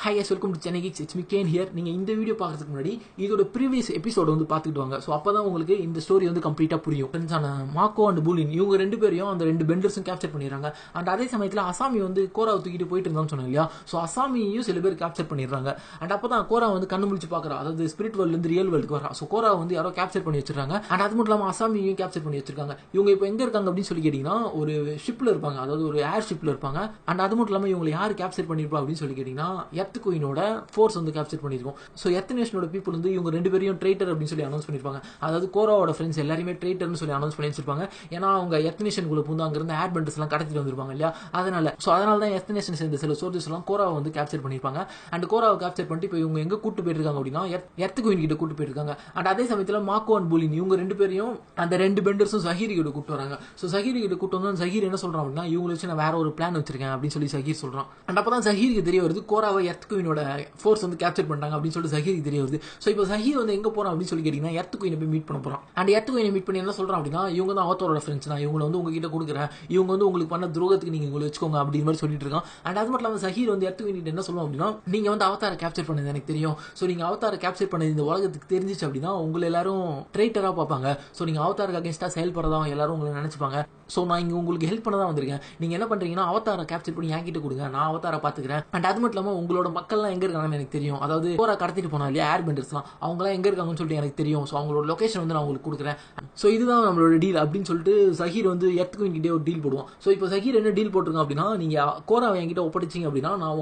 Hi yes welcome to Chennai kicks. It's me Ken here. நீங்கள் இந்த video பார்க்கறதுக்கு முன்னாடி இதோட ப்ரீவியஸ் எபிசோட வந்து பார்த்துட்டு வாங்க. ஸோ அப்போ தான் உங்களுக்கு இந்த ஸ்டோரி வந்து கம்ப்ளீட்டாக புரியும். ஃப்ரெண்ட்ஸான மாக்கோ அண்ட் பூலின் இவங்க ரெண்டு பேரையும் அந்த ரெண்டு பெண்டர்ஸும் கேப்சர் பண்ணிடுறாங்க. அண்ட் அதே சமயத்தில் அசாமி வந்து கோராவை தூக்கிட்டு போயிட்டு இருந்தான்னு சொன்னாங்க இல்லையா. ஸோ அசாமியையும் சில பேர் கேப்சர் பண்ணிடுறாங்க. அண்ட் அப்போ தான் கோரா வந்து கண்ணு முழிச்சு பார்க்குறா, அதாவது ஸ்பிரிட் வேர்ல்ட்லேருந்து ரியல் வேர்ல்டுக்கு வரா. ஸோ கோரா வந்து யாரோ கேப்சர் பண்ணி வச்சிருக்காங்க. அண்ட் அது மட்டும் இல்லாமல் அசாமியையும் கேப்சர் பண்ணி வச்சிருக்காங்க. இவங்க இப்போ எங்கே இருக்காங்க அப்படின்னு சொல்லி கேட்டிங்கன்னா ஒரு ஷிப்பில் இருப்பாங்க, அதாவது ஒரு ஏர் ஷிப்பில் இருப்பாங்க. அண்ட் அது மட்டும் இல்லாமல் இவங்களை யார் கேப்சர் பண்ணியிருப்பா அப்படின்னு சொல்லி கேட்டிங்கன்னா எர்த் குயினோட ஃபோர்ஸ் வந்து கேப்சர் பண்ணிருக்கோம். ஸோ எர்த் நேஷனோட பீப்புள் வந்து இவங்க ரெண்டு பேரையும் ட்ரைட்டர் அப்படின்னு சொல்லி அனௌன்ஸ் பண்ணிருப்பாங்க. அதாவது கோராவோட ஃப்ரெண்ட்ஸ் எல்லாருமே ட்ரைட்டர்னு சொல்லி அனௌன்ஸ் பண்ணி வச்சிருப்பாங்க. ஏன்னா அவங்க எர்த் நேஷனுக்குள்ள பூந்து அங்கிருந்து ஏர் பெண்டர்ஸ் எல்லாம் கடத்திட்டு வந்திருப்பாங்க இல்லையா. அதனால தான் எர்த் நேஷன் சேர்ந்த சில சோல்ஜர்ஸ் எல்லாம் கோராவை வந்து கேப்சர் பண்ணிருப்பாங்க. அண்ட் கோராவை கேப்சர் பண்ணிட்டு இப்போ இவங்க எங்க கூட்டு போயிருக்காங்க அப்படின்னா எர்த் குயின் கிட்ட கூட்டு போயிருக்காங்க. அண்ட் அதே சமயத்தில் மாக்கோ அண்ட் பூலின் இவங்க ரெண்டு பேரையும் அந்த ரெண்டு பெண்டர்ஸும் சஹீர் கிட்ட கூட்டு வராங்க. ஸோ சஹீர் கிட்ட கூட்டு வந்து சஹீர் என்ன சொல்றான் அப்படின்னா இவங்களை வச்சு நான் வேற ஒரு பிளான் வச்சிருக்கேன் அப்படின்னு சொல்லி சஹீர் சொல்றான். அண்ட் அப்பதான் சஹீருக்கு தெரிய வருது கோராவை எர்த் குயினோட ஃபோர்ஸ் வந்து கேப்சர் பண்ணிட்டாங்க அப்படின்னு சொல்லிட்டு சஹீருக்கு தெரிய வருது. ஸோ இப்போ சஹீர் வந்து எங்க போறான் அப்படின்னு சொல்லி கேட்டீங்கன்னா எர்த் குயினை போய் மீட் பண்ண போறான். அண்ட் எர்த் குயினை மீட் பண்ணி என்ன சொல்றான் அப்படின்னா இவங்க தான் அவத்தோட ஃப்ரெண்ட்ஸ், நான் இவங்களை வந்து உங்ககிட்ட கொடுக்குறேன், இவங்க வந்து உங்களுக்கு பண்ண துரோகத்துக்கு நீங்க உங்களை வச்சுக்கோங்க அப்படின்னு மாதிரி சொல்லிட்டு இருக்கான். அண்ட் அது மட்டும் இல்லாமல் சஹீர் வந்து எர்த் குயின் என்ன சொல்லுவோம் அப்படின்னா நீங்க வந்து அவதாரை கேப்சர் பண்ணது எனக்கு தெரியும். ஸோ நீங்க அவதாரை கேப்சர் பண்ணது இந்த உலகத்துக்கு தெரிஞ்சிச்சு அப்படின்னா உங்களை எல்லாரும் ட்ரைட்டரா பார்ப்பாங்க. ஸோ நீங்க அவதாருக்கு அகேன்ஸ்டா செயல்படுறதா எல்லாரும் உங்களை நினைச்சுப்பாங்க. ஸோ நான் இங்க உங்களுக்கு ஹெல்ப் பண்ண தான் வந்திருக்கேன். நீங்க என்ன பண்றீங்கன்னா அவதாரை கேப்சர் பண்ணி என்கிட்ட கொடுங்க, நான் அவதாரை பாத்துக்கிறேன். அண்ட் அது மட்டும் இல்லாமல் உங்களோட மக்கள்லாம் எங்க இருக்காங்கன்னு எனக்கு தெரியும். அதாவது கோரா கடத்திட்டு போனா இல்லையா ஏர் பெண்டர்ஸ்லாம், அவங்களாம் எங்க இருக்காங்கன்னு சொல்லிட்டு எனக்கு தெரியும். ஸோ அவங்களோட லொகேஷன் வந்து நான் உங்களுக்கு கொடுக்குறேன். ஸோ இதுதான் நம்மளோட டீல் அப்படின்னு சொல்லிட்டு சஹீர் வந்து எர்த் குயின் கிட்டே ஒரு டீல் போடுவோம். ஸோ இப்போ சஹீர் என்ன டீல் போட்டிருக்கான் அப்படின்னா நீங்க கோராவை என்கிட்ட ஒப்படைச்சிங்க அப்படின்னா நான்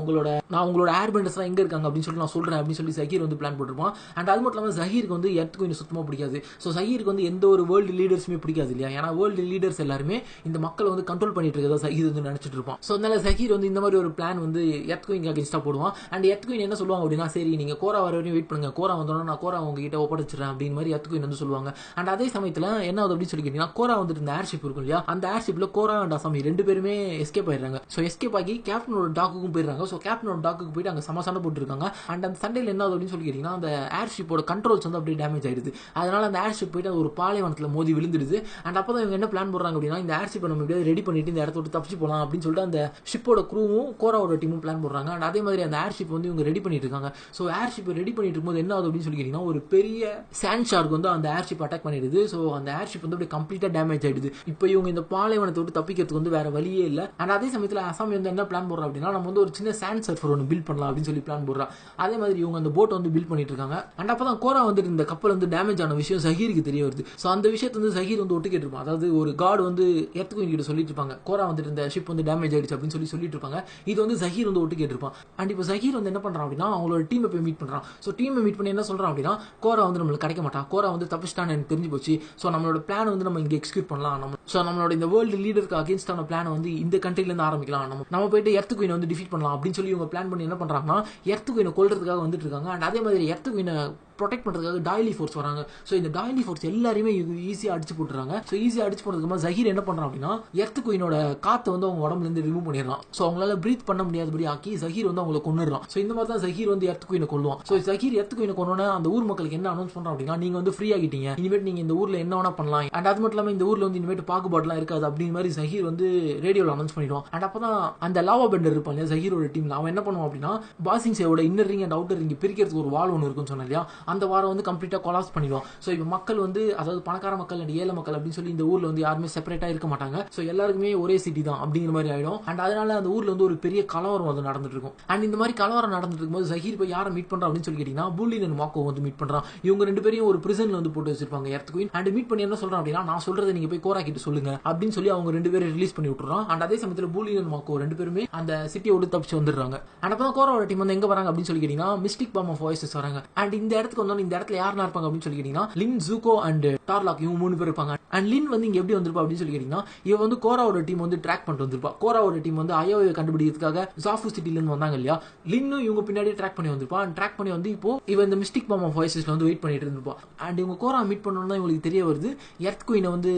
உங்களோட ஏர் பெண்டர்ஸ்லாம் எங்க இருக்காங்க அப்படின்னு சொல்லிட்டு நான் சொல்றேன் அப்படின்னு சொல்லி சஹீர் வந்து பிளான் போட்டிருப்பான். அண்ட் அது மட்டும் இல்லாமல் சஹீருக்கு வந்து எர்த் குயின் சுத்தமாக பிடிக்காது. ஸோ சஹீருக்கு வந்து எந்த ஒரு வேர்ல்டு லீடர்ஸுமே பிடிக்காது இல்லையா. ஏன்னா வேர்ல்டு லீடர்ஸ் எல்லாருமே இந்த மக்களை வந்து கண்ட்ரோல் பண்ணிட்டு இருக்கதா சஹீர் வந்து நினைச்சிட்டு இருப்பான். ஸோ அதனால சஹீர் வந்து இந்த மாதிரி ஒரு பிளான் வந்து எர்த் குயின் அகேன்ஸ்டா போடுவான். அண்ட் எர்த் குயின் என்ன சொல்லுவாங்க அப்படின்னா சரி நீங்க கோரா வர வரையும் வெயிட் பண்ணுங்க, கோரா வந்தோன்னா நான் கோரா உங்ககிட்ட ஒப்படைச்சிடறேன் அப்படின்னு மாதிரி எர்த் குயின் வந்து சொல்லுவாங்க. அண்ட் அதே சமயத்தில் என்ன ஆகுது அப்படின்னு சொல்லி கேட்டீங்கன்னா கோரா வந்துட்டு இந்த ஏர்ஷிப் இருக்கும் இல்லையா, அந்த ஏர்ஷிப்ல கோரா அண்ட் அசாமி ரெண்டு பேருமே எஸ்கேப் ஆயிடுறாங்க. ஸோ எஸ்கேப் ஆகி கேப்டனோட டாக்குக்கும் போயிடுறாங்க. ஸோ கேப்டனோட டாக்குக்கு போயிட்டு அங்கே சண்டை போட்டுருக்காங்க. அண்ட் அந்த சண்டையில் என்ன ஆகுது அப்படின்னு சொல்லி கேட்டீங்கன்னா அந்த ஏர்ஷிப்போட கண்ட்ரோல்ஸ் வந்து அப்படியே டேமேஜ் ஆயிடுது. அதனால அந்த ஏர்ஷிப் போயிட்டு ஒரு பாலைவனத்தில் மோதி விழுந்துடுது. அண்ட் அப்பதான் இவங்க என்ன பிளான் போடுறாங்க அப்படின்னா இந்த ஏர்ஷிப்பை நம்ம எப்படியாவது ரெடி பண்ணிட்டு இந்த இடத்த விட்டு தப்பிச்சு போகலாம் அப்படின்னு சொல்லிட்டு அந்த ஷிப்போட க்ரூவும் கோராவோட டீமும் பிளான் போடுறாங்க. அண்ட் அதே மாதிரி அந்த ஏர்ஷிப் வந்து இவங்க ரெடி பண்ணிட்டு இருக்காங்க. ஸோ ஏர்ஷிப் ரெடி பண்ணிட்டு இருக்கும்போது என்ன ஆகுது அப்படின்னு சொல்லி கேட்டீங்கன்னா ஒரு பெரிய சாண்ட் ஷார்க் வந்து அந்த ஏர்ஷிப் அட்டாக் பண்ணிடுது. ஸோ அந்த ஏர்ஷிப் வந்து அப்படியே கம்ப்ளீட்டா டேமேஜ் ஆயிடுது. இப்போ இவங்க இந்த பாலைவனத்தை விட்டு தப்பிக்கிறதுக்கு வந்து வேற வழியே இல்லை. அண்ட் அதே சமயத்தில் அசாமி வந்து என்ன பிளான் போடுறா அப்படின்னா நம்ம வந்து ஒரு சின்ன சாண்ட் சர்ஃபர் ஒன்று பில்ட் பண்ணலாம் அப்படின்னு சொல்லி பிளான் போடுறா. அதே மாதிரி இவங்க அந்த போட்டை வந்து பில்ட் பண்ணிட்டு இருக்காங்க. அண்ட் அப்பதான் கோரா வந்து இந்த கப்பல் வந்து டேமேஜ் ஆன விஷயம் சஹீருக்கு தெரிய வருது. ஸோ அந்த விஷயத்தை வந்து சஹீர் வந்து ஒட்டு கேட்டிருப்பான். அதாவது ஒரு கார்டு வந்து எர்த் குயின் கிட்ட சொல்லிட்டு இருப்பாங்க கோரா வந்துட்டு இந்த ஷிப் வந்து டேமேஜ் ஆயிடுச்சு அப்படின்னு சொல்லிட்டு இருப்பாங்க. இது வந்து சஹீர் வந்து ஒட்டு கேட்டிருப்பான். அண்ட் இப்போ சஹீர் வந்து என்ன பண்றான் அப்படின்னா அவங்களோட டீமை போய் மீட் பண்றான். ஸோ டீமை மீட் பண்ணி என்ன சொல்றான் அப்படின்னா கோரா வந்து நம்மளுக்கு கிடைக்க மாட்டான், கோரா வந்து தப்பிச்சிட்டான்னு எனக்கு தெரிஞ்சு போச்சு. ஸோ நம்மளோட பிளான் வந்து நம்ம இங்கே எக்ஸிக்யூட் பண்ணலாம். நம்மளோட இந்த வேர்ல்டு லீடருக்கு அகேன்ஸ்டான பிளான் வந்து இந்த கண்ட்ரில இருந்து ஆரம்பிக்கலாம். நம்ம போயிட்டு எர்த் குயினை வந்து டிஃபீட் பண்ணலாம் அப்படின்னு சொல்லி இவங்க பிளான் பண்ணி என்ன பண்றாங்கன்னா எர்த் குயினை கொல்றதுக்காக வந்துட்டு இருக்காங்க. அண்ட் அதே மாதிரி எர்த் குயினை ப்ரொடெக்ட் பண்றதுக்காக டாய்லி ஃபோர்ஸ் வராங்க. ஸோ இந்த டாய்லி ஃபோர்ஸ் எல்லாருமே ஈஸியாக அடிச்சு போட்டுறாங்க. ஸோ ஈஸியாக அடிச்சு போனதுக்கு ஜஹீர் என்ன பண்றான் அப்படின்னா எர்த் குயினோட காத்தை வந்து அவங்க உடம்புல இருந்து ரிமூவ் பண்ணிடலாம். ஸோ அவங்களால பிரீத் பண்ண முடியாதபடி ஆக்கி ஜஹீர் வந்து அவங்களை கொண்டுறான். ஸோ இந்த மாதிரி தான் ஜஹீர் வந்து எர்த் குயினை கொள்ளுவான். ஸோ ஜஹீர் எர்த் குயினை கொண்டோன்னா அந்த ஊர் மக்களுக்கு என்ன அனௌன்ஸ் பண்றான் அப்படின்னா நீங்க வந்து ஃப்ரீ ஆகிட்டீங்க, இனிமேட் நீங்க இந்த ஊர்ல என்ன வேணா பண்ணலாம். அண்ட் அது மட்டும் இல்லாமல் இந்த ஊர்ல வந்து இனிமேட் பாகுபாடுலாம் இருக்காது அப்படின்னு மாதிரி ஜஹீர் வந்து ரேடியோவில் அனௌன்ஸ் பண்ணிடுவான். அண்ட் அப்பதான் அந்த லாவா பெண்டர் இருப்பான் ஜஹீரோட டீம்ல அவன் என்ன பண்ணுவான் அப்படின்னா பாசிங் சேவோட inner ring and outer ring பிரிக்கிறதுக்கு ஒரு வால் ஒன்று இருக்குன்னு சொன்னா இல்லையா, அந்த வாரம் வந்து கம்ப்ளீட்டா கொலாப்ஸ் பண்ணிடுவோம். ஸோ இப்போ மக்கள் வந்து அதாவது பணக்கார மக்கள் அண்ட் ஏழை மக்கள் அப்படின்னு சொல்லி இந்த ஊர்ல வந்து யாருமே செப்பரேட்டா இருக்க மாட்டாங்க. ஸோ எல்லாருக்குமே ஒரே சிட்டி தான் அப்படிங்கிற மாதிரி ஆயிடும். அண்ட் அதனால அந்த ஊர்ல வந்து ஒரு பெரிய கலவரம் வந்து நடந்துட்டு இருக்கும். அண்ட் இந்த மாதிரி கலவரம் நடந்துட்டு இருக்கும்போது ஜஹீர் போய் யாரை மீட் பண்றான் அப்படின்னு சொல்லி கேட்டீங்கன்னா பூலின் அண்ட் மாக்கோ வந்து மீட் பண்றான். இவங்க ரெண்டு பேரையும் ஒரு பிரிசன்ல வந்து போட்டு வச்சிருப்பாங்க எர்த் குயின். அண்ட் மீட் பண்ணி என்ன சொல்றான் அப்படின்னா நான் சொல்றதை நீங்க போய் கோரா கிட்ட சொல்லுங்க அப்படின்னு சொல்லி அவங்க ரெண்டு பேரும் ரிலீஸ் பண்ணி விட்டுறான். அண்ட் அதே சமயத்தில் பூலின் அண்ட் மாக்கோ ரெண்டு பேருமே அந்த சிட்டியை விட்டு தப்பிச்சு வந்துடுறாங்க. அண்ட் அப்பதான் கோராவோட டீம் வந்து எங்க வராங்க அப்படின்னு சொல்லி கேட்டீங்கன்னா மிஸ்டிக் பாம் ஆஃப் வாய்ஸஸ் வராங்க. அண்ட் இந்த இடத்துக்கு வந்தோம் இந்த இடத்துல யாருன்னா இருப்பாங்க அப்படின்னு சொல்லி கேட்டீங்கன்னா லின், ஜூகோ அண்ட் டார்லாக் இவங்க மூணு பேர் இருப்பாங்க. அண்ட் லின் வந்து இங்க எப்படி வந்திருப்பா அப்படின்னு சொல்லி கேட்டீங்கன்னா இவ வந்து கோராவோட டீம் வந்து ட்ராக் பண்ணிட்டு வந்திருப்பா. கோராவோட டீம் வந்து அயோவை கண்டுபிடிக்கிறதுக்காக ஜாஃபு சிட்டில இருந்து வந்தாங்க இல்லையா, லின்னும் இவங்க பின்னாடி ட்ராக் பண்ணி வந்திருப்பா. ட்ராக் பண்ணி வந்து இப்போ இவ இந்த மிஸ்டிக் பாம் ஆஃப் வாய்ஸஸ்ல வந்து வெயிட் பண்ணிட்டு இருந்திருப்பா. அண்ட் இவங்க கோரா மீட் பண்ணணும்னா இவங்களுக்கு தெரிய வருது எர்த் குயினை வந்து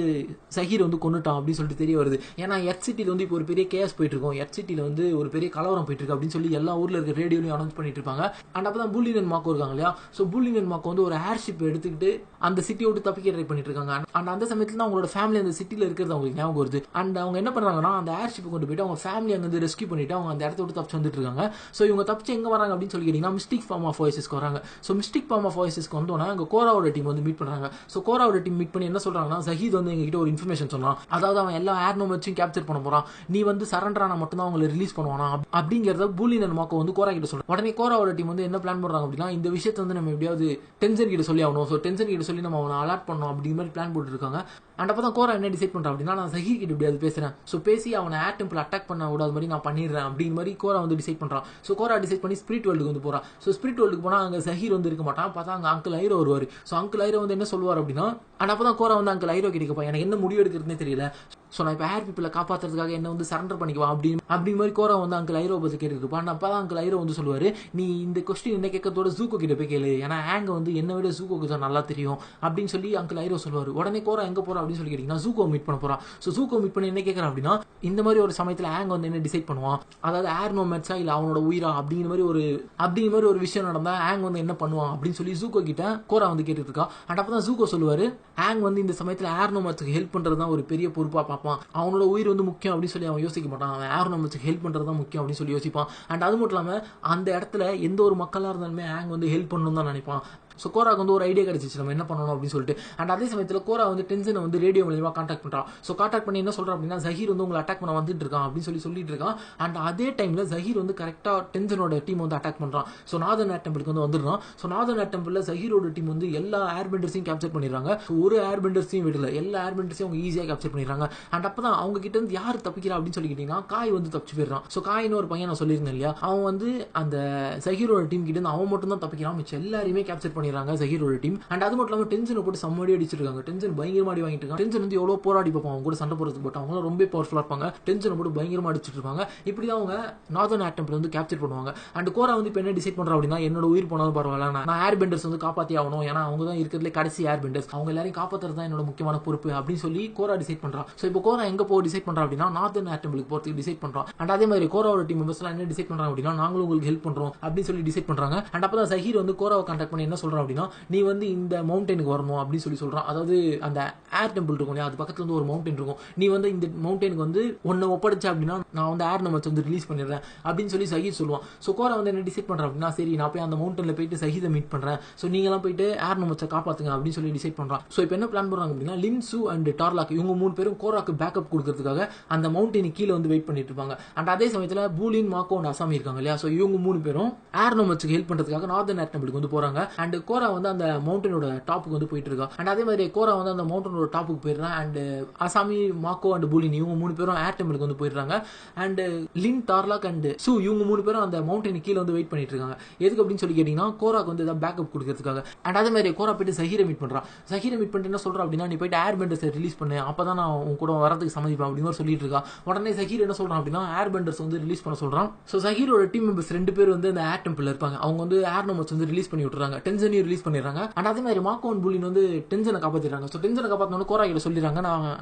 சஹீர் வந்து கொண்டுட்டான் அப்படின்னு சொல்லிட்டு தெரிய வருது. ஏன்னா எர்த் சிட்டில வந்து இப்போ ஒரு பெரிய கேஸ் போயிட்டு இருக்கும், எர்த் சிட்டில வந்து ஒரு பெரிய கலவரம் போயிட்டு இருக்கு அப்படின்னு சொல்லி எல்லா ஊர்ல இருக்க ரேடியோலையும் அனௌன்ஸ் பண்ணிட்டு இருப்பாங்க. அண்ட் அப்பதான் பூலின் அண்ட் மாக்கோ இருக்காங்க இல்லையா. ஸோ பூலின் பூலின் அண்ட் மாக்கோ வந்து ஒரு ஏர்ஷிப் எடுத்துக்கிட்டு அந்த சிட்டியை விட்டு தப்பிக்க ட்ரை பண்ணிட்டு இருக்காங்க. அண்ட் அந்த சமயத்துல அவங்களோட ஃபேமிலி அந்த சிட்டில இருக்கிறது அவங்களுக்கு ஞாபகம் வருது. அண்ட் அவங்க என்ன பண்றாங்கன்னா அந்த ஏர்ஷிப் கொண்டு போயிட்டு அவங்க ஃபேமிலி அங்க வந்து ரெஸ்கியூ பண்ணிட்டு அவங்க அந்த இடத்த விட்டு தப்பிச்சு வந்துட்டு இருக்காங்க. ஸோ இவங்க தப்பிச்சு எங்க வராங்க அப்படின்னு சொல்லி கேட்டீங்கன்னா மிஸ்டிக் ஃபார்ம் ஆஃப் வாய்ஸஸ்க்கு வராங்க. ஸோ மிஸ்டிக் ஃபார்ம் ஆஃப் வாய்ஸஸ்க்கு வந்தோன்னா அங்க கோராவோட டீம் வந்து மீட் பண்றாங்க. ஸோ கோராவோட டீம் மீட் பண்ணி என்ன சொல்றாங்கன்னா, ஜஹீத் வந்து எங்ககிட்ட ஒரு இன்ஃபர்மேஷன் சொன்னான், அதாவது அவன் எல்லா ஏர் நோமேட்ஸையும் கேப்சர் பண்ண போறான், நீ வந்து சரண்டர் ஆனா மட்டும் தான் அவங்களை ரிலீஸ் பண்ணுவானா அப்படிங்கறத பூலின் அண்ட் மாக்கோ வந்து கோரா கிட்ட சொல்றாங்க. உடனே கோராவோட டீம் வந்து என்ன பிளான் பண்றாங்க அப்படின்னா, இந்த விஷயத்தை வந்து நம்ம எப்படியாவது டென்ஷன் கிட்ட சொல்லி ஆகணும். ஸோ டென்ஷன் கிட்ட சொல்லி நம்ம அவனை அலர்ட் பண்ணணும் அப்படிங்கிற மாதிரி பிளான் போட்டு இருக்காங்க. அண்ட் அப்போ தான் கோரா என்ன டிசைட் பண்றான் அப்படின்னா, நான் ஜஹீர் கிட்ட எப்படியாவது பேசுறேன், ஸோ பேசி அவனை ஏர் டெம்பிள் அட்டாக் பண்ண விடாத மாதிரி நான் பண்ணிடுறேன் அப்படிங்கிற மாதிரி கோரா வந்து டிசைட் பண்றான். ஸோ கோரா டிசைட் பண்ணி ஸ்பிரிட் வேர்ல்டுக்கு வந்து போறான். ஸோ ஸ்பிரிட் வேர்ல்டுக்கு போனா அங்க ஜஹீர் வந்து இருக்க மாட்டான். பார்த்தா அங்க அங்கிள் ஐரோ வருவார். ஸோ அங்கிள் ஐரோ வந்து என்ன சொல்லுவார் அப்படின்னா, அண்ட் அப்போ தான் கோரா வந்து அங்கிள் ஐரோ கிட்ட எனக்கு என்ன முடிவு எடுக்கிறதுனே தெரியல, ஸோ நான் இப்போ ஏர் பீப்பிளை காப்பாற்றுறதுக்காக என்ன வந்து சரண்டர் பண்ணிக்குவா அப்படி மாதிரி கோரா வந்து அங்கிள் ஐரோ பற்றி கேட்டுட்டு இருப்பான். அப்போ தான் அங்கிள் ஐரோ வந்து சொல்லுவார், நீ இந்த கொஸ்டின் என்ன கேட்கறதோட ஜூக்கோ கிட்ட போய் கேளு, ஏன்னா ஆங்க வந்து என்னை விட ஜூக்கோக்கு தான் நல்லா தெரியும் அப்படின்னு சொல்லி அங்கிள் ஐரோ சொல்லுவார். உடனே கோரா எங்க போறா அப்படின்னு சொல்லி கேட்டீங்கன்னா ஜூக்கோ மீட் பண்ண போறான். ஸோ ஜூக்கோ மீட் பண்ணி என்ன கேட்கறான் அப்படின்னா, இந்த மாதிரி ஒரு சமயத்தில் ஆங்க வந்து என்ன டிசைட் பண்ணுவான், அதாவது ஏர் நோமேட்ஸா இல்லை அவனோட உயிரா அப்படிங்கிற மாதிரி ஒரு விஷயம் நடந்தா ஆங் வந்து என்ன பண்ணுவான் அப்படின்னு சொல்லி ஜூக்கோ கிட்ட கோரா வந்து கேட்டுட்டு இருக்கா. அண்ட் அப்போ தான் ஜூக்கோ சொல்லுவாரு, ஆங் வந்து இந்த சமயத்தில் ஏர் நோமேட்ஸுக்கு ஹெல்ப் பண்றது தான் ஒரு பெரிய பொறுப்பா பார்ப்பான், அவனோட உயிர் வந்து முக்கியம் அப்படின்னு சொல்லி அவன் யோசிக்க மாட்டான், அவன் ஏர் நோமேட்ஸுக்கு ஹெல்ப் பண்றது தான் முக்கியம் அப்படின்னு சொல்லி யோசிப்பான். அண்ட் அது மட்டும் இல்லாம அந்த இடத்துல எந்த ஒரு மக்களா இருந்தாலுமே ஆங் வந்து ஹெல்ப் பண்ணணும் தான் நினைப்பான். ஸோ கோராக்கு வந்து ஒரு ஐடியா கிடைச்சிச்சு நம்ம என்ன பண்ணணும் அப்படின்னு சொல்லிட்டு. அண்ட் அதே சமயத்தில் கோரா வந்து டென்ஷனை வந்து ரேடியோ மூலமா கான்டாக்ட் பண்றான். ஸோ கான்டாக்ட் பண்ணி என்ன சொல்றான் அப்படின்னா, ஜஹீர் வந்து உங்களை அட்டாக் பண்ண வந்துட்டு இருக்கான் அப்படின்னு சொல்லிட்டு இருக்கான். அண்ட் அதே டைம்ல ஜஹீர் வந்து கரெக்டா டென்ஷனோட டீம் வந்து அட்டாக் பண்றான். ஸோ நாதர்ன் ஏர் டெம்பிளுக்கு வந்து வந்துடுறான். ஸோ நாதர்ன் ஏர் டெம்பிள்ல ஜஹீரோட டீம் வந்து எல்லா ஏர் பெண்டர்ஸையும் கேப்சர் பண்ணிடுறாங்க. ஒரு ஏர் பெண்டர்ஸையும் விடல, எல்லா ஏர் பெண்டர்ஸையும் அவங்க ஈஸியாக கேப்சர் பண்ணிடுறாங்க. அண்ட் அப்பதான் அவங்க கிட்ட இருந்து யார் தப்பிக்கிறா அப்படின்னு சொல்லி கேட்டீங்கன்னா, காய் வந்து தப்பிச்சு போயிடுறான். ஸோ காயின்னு ஒரு பையன் நான் சொல்லியிருந்தேன் இல்லையா, அவன் வந்து அந்த ஜஹீரோட டீம் கிட்ட இருந்து அவன் மட்டும் தான் தப்பிக்கிறான், மிச்சம் எல்லாரையுமே கேப்சர் பண்ணிடுறாங்க ஜஹீரோட டீம். அண்ட் அது மட்டும் இல்லாம டென்ஷனை போட்டு சம்மடி அடிச்சிருக்காங்க. டென்ஷன் பயங்கரமா அடி வாங்கிட்டு இருக்காங்க. டென்ஷன் வந்து எவ்வளவு போராடி பார்ப்பான் அவங்க கூட சண்டை போடுறதுக்கு, பட் அவங்க ரொம்ப பவர்ஃபுல்லா இருப்பாங்க. டென்ஷனை போட்டு பயங்கரமா அடிச்சிட்டு இருப்பாங்க. இப்படிதான் அவங்க நார்தர்ன் ஏர் டெம்பிள் வந்து கேப்சர் பண்ணுவாங்க. அண்ட் கோரா வந்து இப்போ என்ன டிசைட் பண்றா அப்படின்னா, என்னோட உயிர் போனாலும் பரவாயில்ல, நான் ஏர் பெண்டர்ஸ் வந்து காப்பாத்தி ஆகணும், ஏன்னா அவங்க தான் இருக்கிறதுல கடைசி ஏர் பெண்டர்ஸ், அவங்க எல்லாரையும் காப்பாத்துறது தான் என்னோட முக்கியமான பொறுப்பு அப்படின்னு சொல்லி கோரா டிசைட் பண்றான். ஸோ இப்போ கோரா எங்க போக டிசைட் பண்றா அப்படின்னா, நார்தர்ன் ஏர் டெம்பிளுக்கு போறதுக்கு டிசைட் பண்றான். அண்ட் அதே மாதிரி கோராவோட டீம் மெம்பர்ஸ் எல்லாம் என்ன டிசைட் பண்றாங்க அப்படின்னா, நாங்களும் உங்களுக்கு ஹெல்ப் பண்றோம் அப்படின்னு சொல்லி டிசைட் பண்றாங்க. அண்ட் அப்பதான் ஜஹீர் வந்து கோராவை கான்டாக்ட் பண்ணி என்ன சொல்றான் அப்படின்னா, நீ வந்து இந்த மவுண்டன் வரணும் அப்படின்னு சொல்றான். அதாவது அந்த ஏர் டெம்பிள் இருக்கும், அது பக்கத்துல வந்து ஒரு மவுண்டன் இருக்கும், நீ வந்து இந்த மவுண்டனுக்கு வந்து ஒன்னு ஒப்படைச்ச அப்படின்னா நான் வந்து ஏர் நோமேட்ஸ் வந்து ரிலீஸ் பண்ணிடுறேன் அப்படின்னு சொல்லி ஜஹீர் சொல்லுவான். ஸோ கோரா வந்து என்ன டிசைட் பண்றான் அப்படின்னா, சரி நான் போய் அந்த மவுண்டன்ல போயிட்டு ஜஹீரை மீட் பண்றேன், ஸோ நீங்க எல்லாம் போயிட்டு ஏர் நோமேட்ஸை காப்பாத்துங்க அப்படின்னு சொல்லி டிசைட் பண்றான். ஸோ இப்போ என்ன பிளான் பண்றாங்க அப்படின்னா, லின், சு அண்ட் டார்லாக் இவங்க 3 பேரும் கோராக்கு பேக்கப் கொடுக்கறதுக்காக அந்த மவுண்டனுக்கு கீழே வந்து வெயிட் பண்ணிட்டு இருப்பாங்க. அண்ட் அதே சமயத்தில் பூலின், மாக்கோ அண்ட் அசாமி இருக்காங்க இல்லையா, ஸோ இவங்க 3 பேரும் ஏர் நோமேட்ஸ்க்கு ஹெல்ப் பண்றதுக்காக நார்தர்ன் ஏர் டெம்பிளுக்கு வந்து போறாங்க. அண்ட் கோரா வந்து அந்த மவுண்டனோட டாப்புக்கு வந்து போயிட்டு இருக்கா. அண்ட் அதே மாதிரி கோரா வந்து அந்த மவுண்டனோட டாப்புக்கு போயிடுறான். அண்ட் அசாமி, மாக்கோ அண்ட் பூலின் இவங்க 3 பேரும் ஏர் டெம்பிளுக்கு வந்து போயிடுறாங்க. அண்ட் லின், டார்லாக் அண்ட் சு இவங்க 3 பேரும் அந்த மவுண்டனுக்கு கீழே வந்து வெயிட் பண்ணிட்டு இருக்காங்க. எதுக்கு அப்படின்னு சொல்லி கேட்டீங்கன்னா, கோராக்கு வந்து ஏதாவது பேக்கப் கொடுக்கறதுக்காக. அண்ட் அதே மாதிரி கோரா போயிட்டு ஜஹீரை மீட் பண்றான். ஜஹீரை மீட் பண்ணிட்டு என்ன சொல்றான் அப்படின்னா, நீ போயிட்டு ஏர் பெண்டர்ஸை ரிலீஸ் பண்ணு, அப்பதான் நான் உன் கூட வரதுக்கு சம்மதிப்பேன் அப்படின்னு சொல்லிட்டு இருக்கா. உடனே ஜஹீர் என்ன சொல்றான் அப்படின்னா, ஏர் பெண்டர்ஸ் வந்து ரிலீஸ் பண்ண சொல்றான். ஸோ ஜஹீரோட டீம் மெம்பர்ஸ் 2 பேர் வந்து அந்த ஏர் டெம்பிள் இருப்பாங்க, அவங்க வந்து ஏர் நோமேட்ஸ் வந்து ரிலீஸ் பண்ணி விட்டுறாங்க, டென்ஷனையும் ரிலீஸ் பண்ணிடுறாங்க. அண்ட் அதே மாதிரி மாக்கோ அண்ட் பூலின் வந்து டென்ஷனை காப்பாத்திடுறாங்க. ஸோ டென்ஷனை காப்பாற்றணும் கோரா கிட்ட சொல்லிடுறாங்க,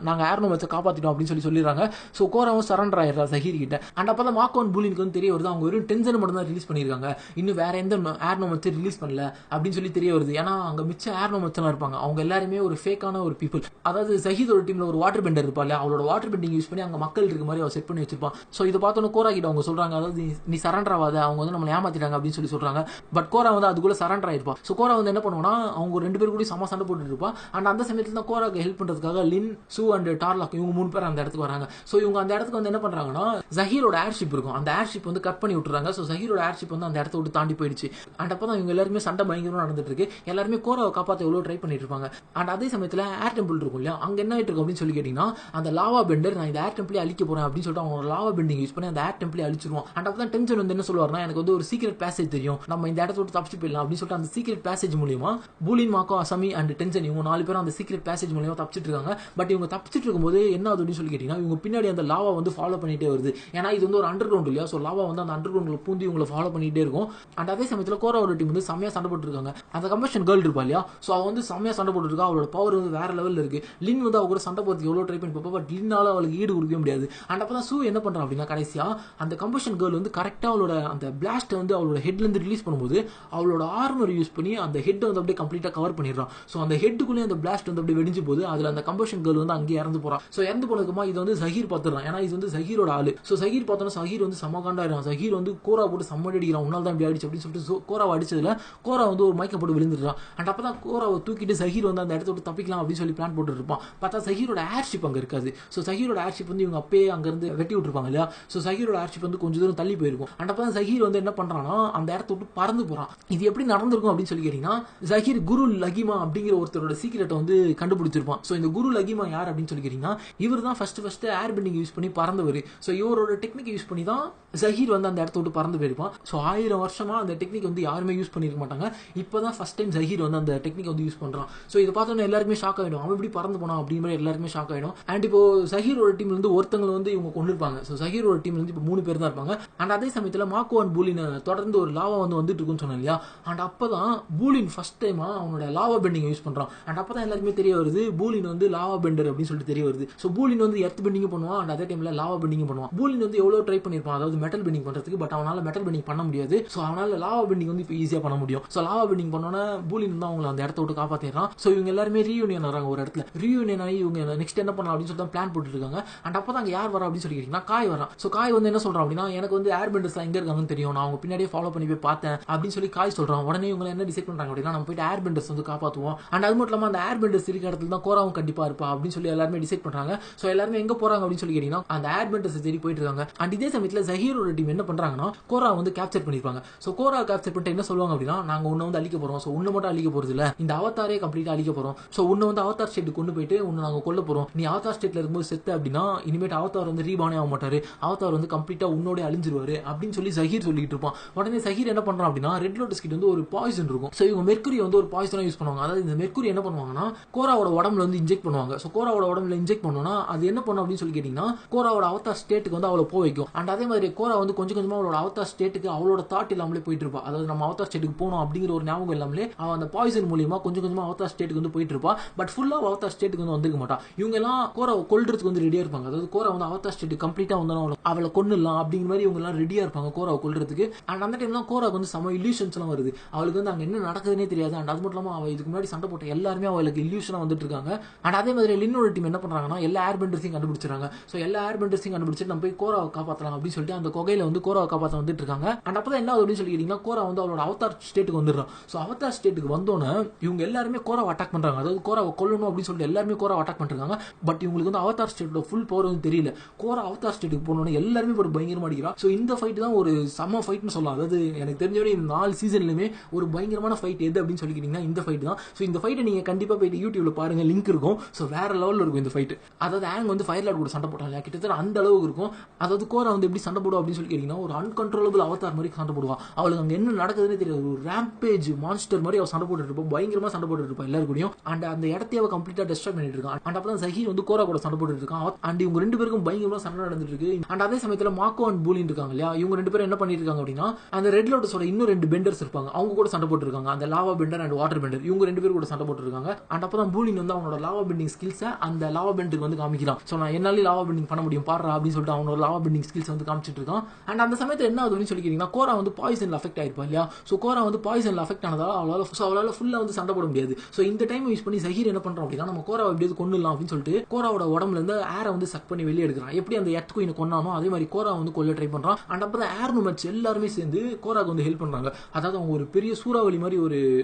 நாங்கள் ஏர் நோமேட்ஸை காப்பாற்றிட்டோம் அப்படின்னு சொல்லிடுறாங்க. ஸோ கோராவும் சரண்டர் ஆயிடுறா ஜஹீர் கிட்ட. அண்ட் அப்போ தான் மாக்கோ அண்ட் பூலினுக்கு வந்து தெரிய வருது, அவங்க வெறும் டென்ஷனை மட்டும் தான் ரிலீஸ் பண்ணியிருக்காங்க, இன்னும் வேற எந்த ஏர் நோமேட்ஸை ரிலீஸ் பண்ணல அப்படின்னு சொல்லி தெரிய வருது. ஏன்னா அங்கே மிச்ச ஏர் நோமேட்ஸ் எல்லாம் இருப்பாங்க, அவங்க எல்லாருமே ஒரு ஃபேக்கான ஒரு பீப்புள். அதாவது ஜஹீரோட டீம்ல ஒரு வாட்டர் பெண்டர் இருப்பா இல்லையா, அவளோட வாட்டர் பெண்டிங் யூஸ் பண்ணி அங்கே மக்கள் இருக்க மாதிரி அவர் செட் பண்ணி வச்சிருப்பான். ஸோ இதை பார்த்தோன்னு கோரா கிட்ட அவங்க சொல்றாங்க, அதாவது நீ சரண்டர் ஆகாத, அவங்க வந்து நம்மளை ஏமாத்திட்டாங்க அப்படின்னு சொல்றாங்க. பட் கோரா வந்து அதுக்குள்ள சரண்டர் ஆயிருப்பா. ஸோ கோரா வந்து என்ன பண்ணுவானா, அவங்க 2 பேர் கூட சம சண்டை போட்டுட்டு இருப்பா. அண்ட் அந்த சமயத்தில் தான் கோராக்கு ஹெல்ப் பண்றதுக்காக லின், சு அண்ட் டார்லாக் இவங்க 3 பேர் அந்த இடத்துக்கு வராங்க. ஸோ இவங்க அந்த இடத்துக்கு வந்து என்ன பண்றாங்கன்னா, ஜஹீரோட ஏர்ஷிப் இருக்கும், அந்த ஏர்ஷிப் வந்து கட் பண்ணி விட்டுறாங்க. ஸோ ஜஹீரோட ஏர்ஷிப் வந்து அந்த இடத்த விட்டு தாண்டி போயிடுச்சு. அண்ட் அப்பதான் இவங்க எல்லாருமே சண்டை பயங்கரமா நடந்துட்டு இருக்கு. எல்லாருமே கோராவை காப்பாற்ற எவ்வளவு ட்ரை பண்ணிட்டு இருப்பாங்க. அண்ட் அதே சமயத்தில் ஏர் டெம்பிள் இருக்கும் இல்லையா, அங்க என்ன ஆயிட்டு இருக்கும் அப்படின்னு சொல்லி கேட்டீங்கன்னா, அந்த லாவா பெண்டர் நான் இந்த ஏர் டெம்பிளே அழிக்க போறேன் அப்படின்னு சொல்லிட்டு அவங்க லாவா பெண்டிங் யூஸ் பண்ணி அந்த ஏர் டெம்பிளே அழிச்சிருவோம். அண்ட் அப்பதான் டென்ஷன் வந்து என்ன சொல்லுவாருன்னா, எனக்கு வந்து ஒரு சீக்ரெட் பேசேஜ் தெரியும், நம்ம இந்த இடத்த விட்டு தப்பிச்சு போயிடலாம் அப்படின்னு சொல்லிட்டு அந்த சீக்ரெட் பேசேஜ் மூலியமா பூலின், மாக்கோ, அசாமி அண்ட் டென்ஷன் இவங்க 4 பேரும் அந்த சீக்ரெட் பேசேஜ் மூலியமா தப்பிச்சிட்டு இருக்காங்க. பட் இவங்க தப்பிச்சிட்டு இருக்கும்போது என்ன ஆகுது அப்படின்னு சொல்லி கேட்டீங்கன்னா, இவங்க பின்னாடி அந்த லாவா வந்து ஃபாலோ பண்ணிட்டே வருது. ஏன்னா இது வந்து ஒரு அண்டர் கிரவுண்ட் இல்லையா, ஸோ லாவா வந்து அந்த அண்டர் கிரவுண்ட்ல பூந்து இவங்களை ஃபாலோ பண்ணிட்டே இருக்கும். அண்ட் அதே சமயத்தில் கோராவோட டீம் வந்து செம்மையா சண்டை போட்டு இருக்காங்க. அந்த கம்பஷன் கேர்ள் இருப்பா இல்லையா, ஸோ அவ வந்து செம்மையா சண்டை போட்டு இருக்கா, அவளோட பவர் வந்து வேற லெவலில் இருக்கு. லின் வந்து அவ கூட சண்டை போறதுக்கு எவ்வளவு ட்ரை பண்ணி பார்ப்பா, பட் லின்னால அவளுக்கு ஈடு கொடுக்கவே முடியாது. அண்ட் அப்பதான் சூ என்ன பண்றான் அப்படின்னா, கடைசியா அந்த கம்பஷன் கேர்ள் வந்து கரெக்டா அவளோட அந்த பிளாஸ்ட் வந்து அவளோட ஹெட்ல இருந்து ரிலீஸ் பண்ணும்போது அவளோட ஆர்மர் யூஸ் பண்ணி அந்த ஹெட் வந்து அப்படியே கம்ப்ளீட்டா கவர் பண்ணிடுறான். ஸோ அந்த ஹெட்டுக்குள்ளே அந்த பிளாஸ்ட் வந்து அப்படியே வெடிஞ்சு போகுது. அதுல அந்த கம்பஷன் கேர்ள் வந்து அங்கேயே இறந்து போறான். ஸோ இறந்து போனதுக்குமா இது வந்து ஜஹீர் பார்த்துறான். ஏன்னா இது வந்து ஜஹீரோட ஆளு. ஸோ ஜஹீர் பார்த்தோன்னா ஜஹீர் வந்து சமகாண்டாயிரம். ஜஹீர் வந்து கோரா போட்டு சம்மடி அடிக்கிறான். உன்னால தான் இப்படி ஆயிடுச்சு அப்படின்னு சொல்லிட்டு கோராவை அடிச்சதுல கோரா வந்து ஒரு மைக்க போட்டு விழுந்துடுறான். அண்ட் அப்பதான் கோராவை தூக்கிட்டு ஜஹீர் வந்து அந்த இடத்த விட்டு தப்பிக்கலாம் அப்படின்னு சொல்லி பிளான் போட்டு இருப்பான். பார்த்தா ஜஹீரோட ஏர்ஷிப் அங்க இருக்காது. ஸோ ஜஹீரோட ஏர்ஷிப் வந்து இவங்க அப்பயே அங்க இருந்து வெட்டி விட்டுருப்பாங்க இல்லையா. ஸோ ஜஹீரோட ஏர்ஷிப் வந்து கொஞ்சம் தூரம் தள்ளி போயிருக்கும். அண்ட் அப்பதான் ஜஹீர் வந்து என்ன பண்றான்னா அந்த இடத்த விட்டு பறந்து போறான். இது எப்படி நடந்திருக்கும் அப்படின்னு சொல்லி கேட்டீங்கன்னா ஜஹீர் குரு லகிமா அப்படிங்கிற ஒருத்தரோட சீக்கிரட்டை வந்து கண்டுபிடிச்சிருப்பான். ஸோ இந்த குரு லகிமா யார் அப்படின்னு சொல்லி கேட்டீங்கன்னா இவர் தான் ஃபர்ஸ்ட் ஏர் பெண்டிங் யூஸ் பண்ணி பறந்தவர். ஸோ இவரோட டெக்னிக் யூஸ் பண்ணி தான் ஜஹீர் வந்து அந்த இடத்த விட்டு பறந்து போயிருப்பான். ஸோ 1000 வருஷமா அந்த டெக்னிக் வந்து யாருமே யூஸ் பண்ணிருக்க மாட்டாங்க. இப்பதான் ஃபர்ஸ்ட் டைம் ஜஹீர் வந்து அந்த டெக்னிக் வந்து யூஸ் பண்றான். ஸோ இதை பார்த்தோன்னா எல்லாருமே ஷாக் ஆயிடும். அவன் எப்படி பறந்து போனான் அப்படிங்கிற மாதிரி எல்லாருமே ஷாக் ஆயிடும். அண்ட் இப்போ ஜஹீரோட டீம்ல இருந்து ஒருத்தவங்க வந்து இவங்க கொண்டிருப்பாங்க. ஸோ ஜஹீரோட டீம்ல இருந்து இப்போ 3 பேர் தான் இருப்பாங்க. அண்ட் அதே சமயத்தில் மாக்கோ அண்ட் பூலின் தொடர்ந்து ஒரு லாவா வந்து வந்துட்டு இருக்குன்னு சொன்னேன் இல்லையா. அண்ட் அப்பதான் பூலின் ஃபர்ஸ்ட் டைமா அவனோட லாவா பெண்டிங் யூஸ் பண்றான். அண்ட் அப்பதான் எல்லாருமே தெரிய வருது பூலின் வந்து லாவா பெண்டர் அப்படின்னு சொல்லிட்டு தெரிய வருது. ஸோ பூலின் வந்து எர்த் பெண்டிங் பண்ணுவான். அண்ட் அதே டைம்ல லாவா பெண்டிங் பண்ணுவான். பூலின் வந்து எவ்வளவு ட்ரை பண்ணிருப்பான், அதாவது மெட்டல் பெண்டிங் பண்றதுக்கு. பட் அவனால மெட்டல் பெண்டிங் பண்ண முடியாது. ஸோ அவனால லாவா பெண்டிங் வந்து இப்போ ஈஸியா பண்ண முடியும். ஸோ லாவா பெண்டிங் பண்ணோன்னா பூலின் வந்து அவங்களை அந்த இடத்த விட்டு காப்பாத்திடுறான். ஸோ இவங்க எல்லாருமே ரீயூனியன் வராங்க ஒரு இடத்துல. ரீயூனியன் ஆகி இவங்க நெக்ஸ்ட் என்ன பண்ணலாம் அப்படின்னு சொல்லிட்டு பிளான் போட்டு இருக்காங்க. அண்ட் அப்பதான் அங்க யார் வரா அப்படின்னு சொல்லி கேட்டீங்கன்னா காய் வரான். ஸோ காய் வந்து என்ன சொல்றான் அப்படின்னா எனக்கு வந்து ஏர் பெண்டர்ஸ் எங்க இருக்காங்கன்னு தெரியும், நான் அவங்க பின்னாடியே ஃபாலோ பண்ணி போய் பார்த்தேன் அப்படின்னு சொல்லி காய் சொல்றான். உடனே இவங்க என்ன டிசைட் பண்றாங்க அப்படின்னா நம்ம போயிட்டு ஏர் பெண்டர்ஸ் வந்து காப்பாற்றுவோம். அண்ட் அது மட்டும் இல்லாம அந்த ஏர் பெண்டர்ஸ் இருக்கிற இடத்துல தான் கோராவும் கண்டிப்பா இருப்பா அப்படின்னு சொல்லி எல்லாருமே டிசைட் பண்றாங்க. ஸோ எல்லாருமே எங்க போறாங்க அப்படின்னு சொல்லி கேட்டீங்கன்னா அந்த ஏர் பெண்டர்ஸ் தேடி போயிட்டு இருக்காங்க. அண்ட் இதே சமயத்தில் ஜஹீரோட டீம் என்ன பண்றாங்கன்னா கோரா வந்து கேப்சர் பண்ணிருப்பாங்க. ஸோ கோரா கேப்சர் பண்ணிட்டு என்ன சொல்லுவாங்க அப்படின்னா நாங்க உன்னை வந்து அழிக்க போறோம். ஸோ உன்னை மட்டும் அழிக்க போறது இல்ல, இந்த அவதாரே கம்ப்ளீட்டா அழிக்க போறோம். ஸோ உன்னை வந்து அவதார் ஸ்டேட்டுக்கு கொண்டு போயிட்டு உன்னை நாங்க கொல்ல போறோம். நீ அவதார் ஸ்டேட்ல இருக்கும்போது செத்து அப்படின்னா இனிமேட்டு அவதார் வந்து ரீபானே ஆக மாட்டாரு, அவதார் வந்து கம்ப்ளீட்டா உன்னோட அழிஞ்சிருவாரு அப்படின்னு சொல்லி ஜஹீர் சொல்லிட்டு இருப்பான். உடனே ஜஹீர் என்ன பண்றான் அப்படின்னா ரெட் லோட்டஸ் கிட்ட வந்து ஒரு பாய்சன் இருக்கும். ஸோ இவங்க மெர்க்குரி வந்து ஒரு பாய்சனா யூஸ் பண்ணுவாங்க. அதாவது இந்த மெர்க்குரி என்ன பண்ணுவாங்கன்னா கோராவோட உடம்புல வந்து இன்ஜெக்ட் பண்ணுவாங்க. ஸோ கோராவோட உடம்புல இன்ஜெக்ட் பண்ணோம்னா அது என்ன பண்ணும் அப்படின்னு சொல்லி கேட்டீங்கன்னா கோராவோட அவதார் ஸ்டேட்டுக்கு வந்து அவளை போய் வைக்கும். அண்ட் அதே மாதிரி கோரா வந்து கொஞ்சம் கொஞ்சமா அவளோட அவதார் ஸ்டேட்டுக்கு அவளோட தாட் இல்லாமலே போயிட்டு இருப்பா. அதாவது நம்ம அவதார் ஸ்டேட்டுக்கு போகணும் அப்படிங்கிற ஒரு ஞாபகம் இல்லாமலே அவன் அந்த பாய்சன் மூலியமா கொஞ்சம் கொஞ்சமா அவதார் ஸ்டேட்டுக்கு வந்து போயிட்டு இருப்பா. பட் ஃபுல்லா அவதார் ஸ்டேட்டுக்கு வந்து வந்திருக்க மாட்டான். இவங்க எல்லாம் கோராவை கொல்றதுக்கு வந்து ரெடியா இருப்பாங்க. அதாவது கோரா வந்து அவதார் ஸ்டேட் கம்ப்ளீட்டா வந்தாலும் அவளை கொன்னுலாம் அப்படிங்கிற மாதிரி இவங்க எல்லாம் ரெடியா இருப்பாங்க கோராவை கொல்றதுக்கு. அண்ட் அந்த டைம் தான் கோராவுக்கு வந்து சம இல்யூஷன்ஸ் எல்லாம் வருது. அவளுக்கு வந்து அங்க என்ன நடக்குதுன்னே தெரியாது. அண்ட் அது மட்டும் இல்லாம அவ இதுக்கு முன்னாடி சண்டை போட்ட எல்லாருமே அவளுக்கு இல்யூஷனா வந்துட்டு இருக்காங்க. அண்ட் அதே மாதிரி லின்னோட டீம் என்ன பண்றாங்கன்னா எல்லா ஏர் பெண்டர்ஸையும் கண்டுபிடிச்சாங்க. ஸோ எல்லா ஏர் பெண்டர்ஸையும் கண்டுபிடிச்சிட்டு நம்ம போய் கோராவை காப்பாற்றலாம் அப்படின்னு சொல்லிட்டு அந்த கொகையில வந்து கோராவை காப்பாற்ற வந்துட்டு இருக்காங்க. அண்ட் அப்பதான் என்ன அப்படின்னு சொல்லி கேட்டீங்கன்னா கோரா வந்து அவளோட அவதார் ஸ்டேட்டுக்கு வந்துடுறான். ஸோ அவதார் ஸ்டேட்டுக்கு வந்தோன்னே இவங்க எல்லாருமே கோராவை அட்டாக் பண்றாங்க. அதாவது கோராவை கொல்லணும் அப்படின்னு சொல்லிட்டு எல்லாருமே கோராவை அட்டாக் பண்றாங்க. பட் இவங்களுக்கு வந்து அவதார் ஸ்டேட்டோட ஃபுல் பவர் வந்து தெரியல. கோரா அவதார் ஸ்டேட்டுக்கு போனோன்னு எல்லாருமே ஒரு பயங்கரமா அடிக்கிறா. ஸோ இந்த ஃபைட் தான் ஒரு செம ஃபைட்னு சொல்லலாம். அதாவது எனக்கு தெரிஞ்சவரை இந்த 4 சீசன்லயுமே ஒரு பயங்கரமான ஃபைட் எது அப்படின்னு சொல்லி கேட்டீங்கன்னா இந்த ஃபைட் தான். ஸோ இந்த ஃபைட்டை நீங்க கண்டிப்பா போயிட்டு யூடியூப்ல பாருங்க, லிங்க் இருக்கும். ஸோ வேற லெவலில் இருக்கும் இந்த ஃபைட். அதாவது ஆங் வந்து ஃபயர்லார்ட் கூட சண்டை போட்டாங்க கிட்டத்தட்ட அந்த அளவுக்கு இருக்கும். அதாவது கோரா வந்து எப்படி சண்டை போடுவா அப்படின்னு சொல்லி கேட்டீங்கன்னா ஒரு அன்கண்ட்ரோலபிள் அவதார் மாதிரி சண்டை போடுவா. அவளுக்கு அங்க என்ன நடக்குதுன்னு தெரியாது. ஒரு ரேம்பேஜ் மான்ஸ்டர் மாதிரி அவ சண்டை போட்டுட்டு இருப்பா. பயங்கரமா சண்டை போட்டுட்டு இருப்பா எல்லாரும் கூடயும். அண்ட் அந்த இடத்தையே அவ கம்ப்ளீட்டா டிஸ்ட்ராக்ட் பண்ணிட்டு இருக்கான். அண்ட் அப்பதான் ஜஹீர் வந்து கோரா கூட சண்டை போட்டுட்டு இருக்கான். அண்ட் இவங்க 2 பேருக்கும் பயங்கரமா சண்டை நடந்துட்டு இருக்கு. அண்ட் அதே சமயத்துல மாக்கோ அண்ட் பூலின் இருக்காங்க இல்லையா. இவங்க 2 பேரும் என்ன பண்ணிட்டு இருக்காங்க அப்படின்னா அந்த ரெட் லோட்டஸோட இன்னும் 2 பெண்டர்ஸ் இருப்பாங்க. அவங்க கூட சண்டை போட்டு இருக்காங்க. அந்த lava bender and water bender இவங்க 2 பேரும் கூட சண்டை போட்டு இருக்காங்க. அண்ட் அப்பதான் பூலின் வந்து அவனோட லாவா பெண்டிங் ஸ்கில்ஸை அந்த லாவா பெண்டருக்கு வந்து காமிக்கிறான். ஸோ நான் என்னாலே லாவா பெண்டிங் பண்ண முடியும் பாடுறா அப்படின்னு சொல்லிட்டு அவனோட லாவா பெண்டிங் ஸ்கில்ஸ் வந்து காமிச்சிட்டு இருக்கான். அண்ட் அந்த சமயத்தில் என்ன ஆகுதுன்னு சொல்லி கேட்டீங்கன்னா கோரா வந்து பாய்சன்ல அஃபெக்ட் ஆயிருப்பா இல்லையா. ஸோ கோரா வந்து பாய்சன்ல அஃபெக்ட் ஆனதால அவளால ஃபுல்லா வந்து சண்டை போட முடியாது. ஸோ இந்த டைம் யூஸ் பண்ணி ஜஹீர் என்ன பண்றான் அப்படின்னா நம்ம கோராவை எப்படியாவது கொண்டுலாம் அப்படின்னு சொல்லிட்டு கோராவோட உடம்புல இருந்து ஏரை வந்து சக் பண்ணி வெளியே எடுக்கிறான். எப்படி அந்த எர்த் குயினை கொன்னானோ அதே மாதிரி கோரா வந்து கொல்ல ட்ரை பண்றான். அண்ட் அப்புறம் ஏர் நுமட்ஸ் எல்லாருமே சேர்ந்து கோராக்கு வந்து ஹெல்ப் பண்றாங்க. அதாவது அவங்க ஒரு பெரிய சூறாவளி மாதிரி ஒரு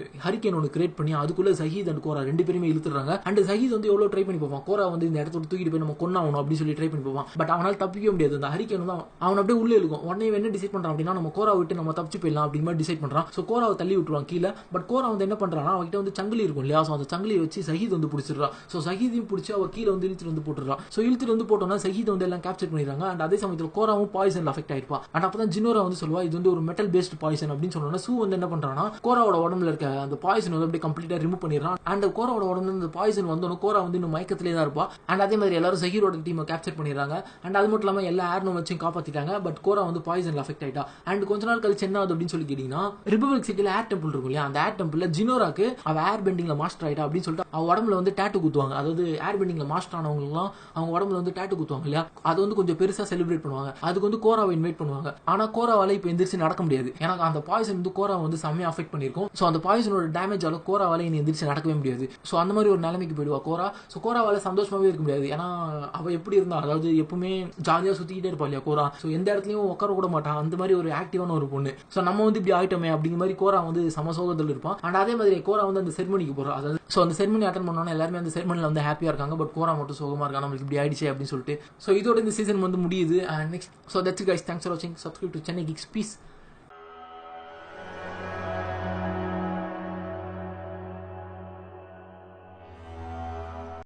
ஹரிக்கேன் ஒன்று கிரியேட் பண்ணி அதுக்குள்ள ஜஹீத் அண்ட் கோரா 2 பேருமே இழுத்துறாங்க. அண்ட் ஜஹீத் வந்து எவ்வளவு ட்ரை பண்ணி பார்ப்பான் கோரா வந்து இந்த இடத்துல தூக்கிட்டு போய் நம்ம கொன்னாகணும் அப்படின்னு சொல்லி ட்ரை பண்ணி பார்ப்பான். பட் அவனால தப்பிக்க முடியாது. அந்த ஹரிக்கேன் தான் அவன் அப்படியே உள்ளே இருக்கும். உடனே என்ன டிசைட் பண்றான் அப்படின்னா நம்ம கோரா விட்டு நம்ம தப்பிச்சு போயிடலாம் அப்படின்னு மாதிரி டிசைட் பண்றான். ஸோ கோராவை தள்ளி விட்டுருவான் கீழே. பட் கோரா வந்து என்ன பண்றான்னா அவகிட்ட வந்து சங்கிலி இருக்கும் இல்லையா. ஸோ அந்த சங்கிலியை வச்சு ஜஹீத் வந்து பிடிச்சிடுறா. ஸோ ஜஹீதையும் பிடிச்சி அவ கீழே வந்து இழுத்துட்டு வந்து போட்டுறா. ஸோ இழுத்துட்டு வந்து போட்டோம்னா ஜஹீத் வந்து எல்லாம் கேப்சர் பண்ணிடுறாங்க. அண்ட் அதே சமயத்தில் கோராவும் பாய்சன்ல அஃபெக்ட் ஆயிருப்பா. அண்ட் அப்பதான் ஜினோரா வந்து சொல்லுவா இது வந்து ஒரு மெட்டல் பேஸ்ட் பாய்சன் அப்படின்னு சொன்னோன்னா சூ வந்து என்ன பண்றான்னா கோராவோட உடம்புல இருக்க அந்த பாய்சன் வந்து அப்படியே கம்ப்ளீட்டா ரிமூவ் பண்ணிடுறான். அண்ட் கோராவோட உடம்புல இந்த பாய்சன் வந்தோன்னு கோரா வந்து இன்னும் மயக்கத்திலே தான் இருப்பா. அண்ட் அதே மாதிரி எல்லாரும் ஜஹீரோட டீமை கேப்சர் பண்ணிடுறாங்க. அண்ட் அது மட்டும் இல்லாம எல்லா ஏர்னும் வச்சு காப்பாத்திட்டாங்க. பட் கோரா வந்து பாய்சன்ல அஃபெக்ட் ஆயிட்டா. அண்ட் கொஞ்ச நாள் கழிச்சு என்ன ஆகுது அப்படின்னு சொல்லி கேட்டீங்கன்னா ரிபப்ளிக் சிட்டில ஏர் டெம்பிள் இருக்கும் இல்லையா. அந்த ஏர் டெம்பிள்ல ஜினோராக்கு அவ ஏர் பெண்டிங்ல மாஸ்டர் ஆயிட்டா அப்படின்னு சொல்லிட்டு அவ உடம்புல வந்து டேட்டு குத்துவாங்க. அதாவது ஏர் பெண்டிங்ல மாஸ்டர் ஆனவங்களும் அவங்க உடம்புல வந்து டேட்டு குத்துவாங்க இல்லையா. அது வந்து கொஞ்சம் பெருசா செலிப்ரேட் பண்ணுவாங்க. அதுக்கு வந்து கோராவை இன்வைட் பண்ணுவாங்க. ஆனா கோராவால இப்ப எந்திரிச்சு நடக்க முடியாது. ஏன்னா அந்த பாய்சன் வந்து கோராவை வந்து செம்மையா அஃபெக்ட் பண்ணிருக்கும். இருக்கும். ஸோ அந்த பாய்சனோட டேமேஜால கோராவால இனி எந்திரிச்சு நடக்கவே முடியாது. ஸோ அந்த மாதிரி ஒரு நிலைமைக்கு போயிடுவா கோரா. ஸோ கோராவால சந்தோஷமாவே இருக்க முடியாது. ஏன்னா அவ எப்படி இருந்தா, அதாவது எப்பவுமே ஜாலியா சுத்திக்கிட்டே இருப்பா இல்லையா கோரா. ஸோ எந்த இடத்துலயும் உட்கார கூட மாட்டான். அந்த மாதிரி ஒரு ஆக்டிவான ஒரு பொண்ணு. ஸோ நம்ம வந்து இப்படி ஆயிட்டோமே அப்படிங்கிற மாதிரி கோரா வந்து சமசோகத்தில் இருப்பான். அண்ட் அதே மாதிரி கோரா வந்து அந்த செரிமனிக்கு போறோம். அதாவது ஸோ அந்த செரிமனி அட்டன் பண்ணோன்னா எல்லாருமே அந்த செரிமனியில் வந்து ஹாப்பியா இருக்காங்க. பட் கோரா மட்டும் சோகமா இருக்கா, நம்மளுக்கு இப்படி ஆயிடுச்சு அப்படின்னு சொல்லிட்டு. ஸோ இதோட இந்த சீசன் வந்து முடியுது. And next so that's it guys, thanks for வாட்சிங், subscribe to Chennai Kicks, piece.